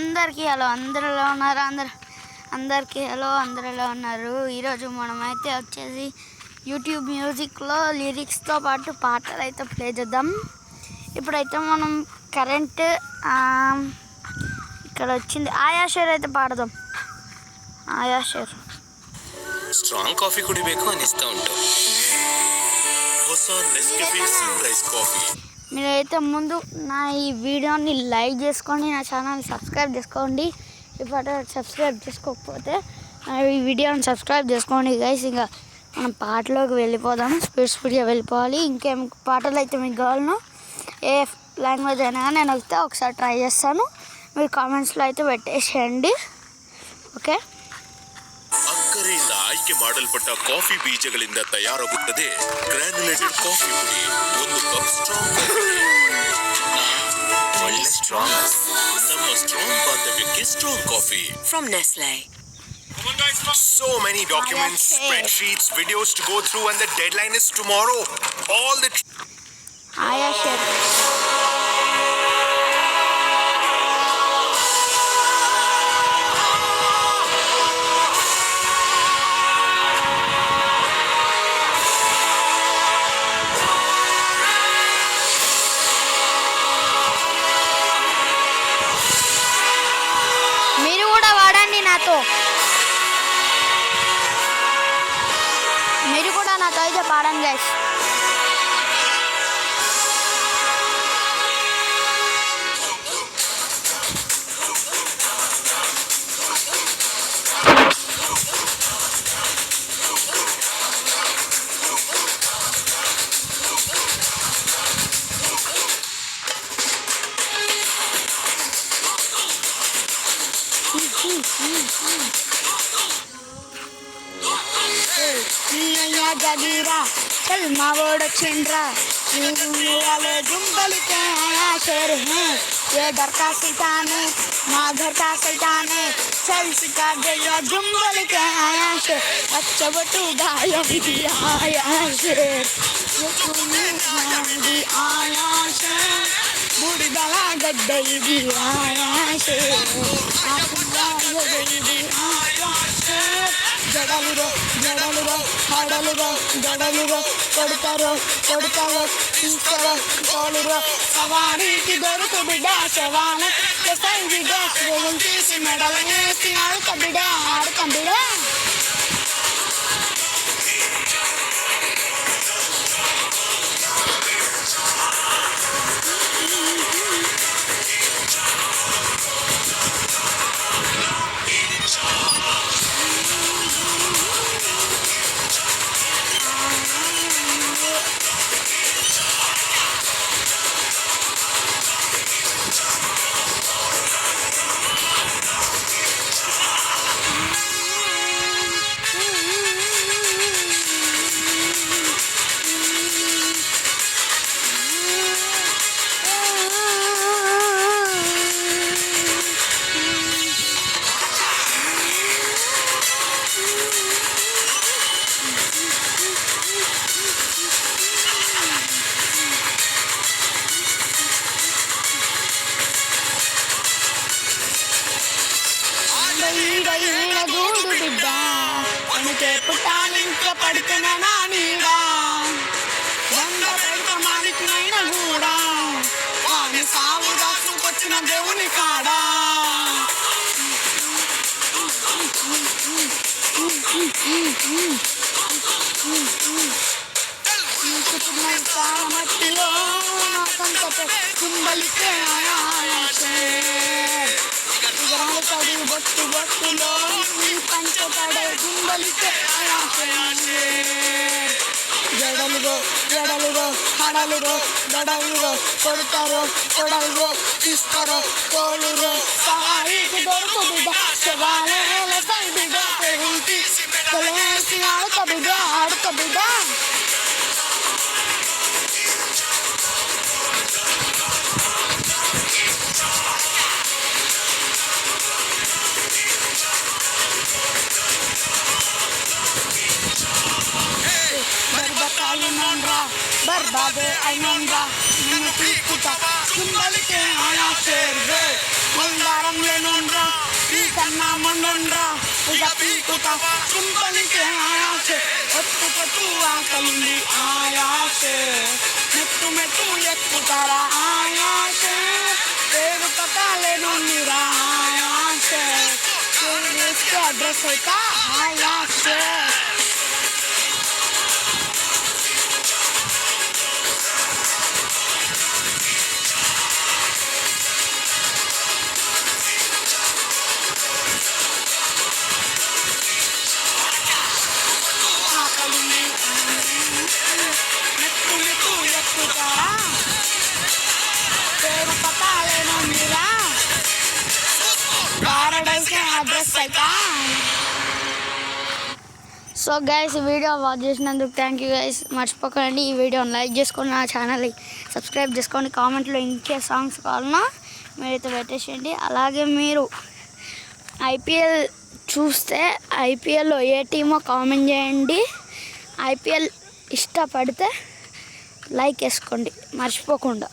అందరికీ హలో, అందరూ ఎలా ఉన్నారు? అందరికీ హలో, అందరూ ఎలా ఉన్నారు? ఈరోజు మనమైతే వచ్చేసి యూట్యూబ్ మ్యూజిక్లో లిరిక్స్తో పాటు పాటలు అయితే ప్లే చేద్దాం. ఇప్పుడైతే మనం కరెంట్ ఇక్కడ వచ్చింది ఆయా షేర్ అయితే పాడదాం. ఆయా షేర్ స్ట్రాంగ్ కాఫీ కుడిಬೇಕು అనిస్తా ఉంటాం. ಹೊಸ ನೆಸ್ಕೆಫೆ ಸನ್ರೈಸ್ ಕಾಫీ. మీరైతే ముందు నా ఈ వీడియోని లైక్ చేసుకోండి, నా ఛానల్ని సబ్స్క్రైబ్ చేసుకోండి. ఇప్పుడు సబ్స్క్రైబ్ చేసుకోకపోతే ఈ వీడియోని సబ్స్క్రైబ్ చేసుకోండి గైస్. ఇంకా మనం పాటలోకి వెళ్ళిపోదాం, స్పీడ్గా వెళ్ళిపోవాలి. ఇంకేం పాటలు అయితే మీకు కావాలనో ఏ లాంగ్వేజ్ అయినా నేను అయితే ఒకసారి ట్రై చేస్తాను. మీరు కామెంట్స్లో అయితే పెట్టేసేయండి. ಓಕೆ. ಅಕ್ಕರೆಯಿಂದ ಆಯ್ಕೆ ಮಾಡಲ್ಪಟ್ಟ ಕಾಫಿ ಬೀಜಗಳಿಂದ ತಯಾರಾಗುತ್ತದೆ ಗ್ರಾನ್ಯುಲೇಟೆಡ್ ಕಾಫಿ ಪುಡಿ. ಒಂದು ಕಪ್ ಸ್ಟ್ರಾಂಗ್ ಒಳ್ಳೆ ಸ್ಟ್ರಾಂಗ್, ನಮ್ಮ ಸ್ಟ್ರಾಂಗ್ ಬಾಂಧವ್ಯಕ್ಕೆ strong coffee from Nestle. So many documents, spreadsheets, videos to go through, and the deadline is tomorrow. All the ఆయా షేర్ మీరు కూడా వాడండి, మీరు కూడా నాతో అయితే పాడండి గైస్. जगीरा चल मावोड़ छिंड्रा वाले जुम्बल के आया शेर हैं, ये डर का शैतान है, माँ घर का शैतान है, चल सिखा गया जुम्बल के आया शेर, अच्छा बटू गाया भी आया शेर, भी आया शेर, बूढ़ी गला गड्ढई भी आया शेर, भी आया शेर. జడలుగా హడలుగా గడలుగా కొడతారో తీసుకోరో తోలురో సవారికి దొరుకు బిడ్డ శవాన సైవిగా తీసి మెడలు వేసి ఆడుక బిడ్డ గూడు బిడ్డ అందుకే పుట్టాలింట్లో పడుతున్న నా నీడ వంద పెడతామానికినైనా కూడా వాని సాగు దాసుకొచ్చిన దేవుని కాడా మట్టిలో నాకంత కుంబలికే ఆయా బొట్టులో పంచపడే గుండలికే జడలుగో హడలుగో గడలుగో కొడతారో కొడలుగో తీస్తారో తోలురో సవారికి దొరుకు బిడ్డ శవాల సై బిడ్డ తీసి తొలేసి ఆడుక బిడ్డ बर्बाद అయినంగా నిన్ను తీసుకుంటా కుంబలికే ఆయా షేర్ మందారం లేను ఉండ్రా ఇక పీకుతా చింపనికి ఆయాసే ఒత్తు పొత్తు ఆకలింది ఆయాసే మెట్టు మెట్టు ఎక్కుతారా ఆయాసే పేరు పట్టాలేనురా ఆయాసే అడ్రస్ అయితే ఆయాసే సో గైస్ ఈ వీడియో వాచ్ చేసినందుకు థ్యాంక్ యూ గైస్. మర్చిపోకండి ఈ వీడియోని లైక్ చేసుకొని నా ఛానల్ని సబ్స్క్రైబ్ చేసుకోండి. కామెంట్లో ఇంకే సాంగ్స్ కావాలన్నా మీరైతే పెట్టేసేయండి. అలాగే మీరు ఐపీఎల్ చూస్తే ఐపీఎల్లో ఏ టీమో కామెంట్ చేయండి. ఐపీఎల్ ఇష్టపడితే లైక్ వేసుకోండి మర్చిపోకుండా.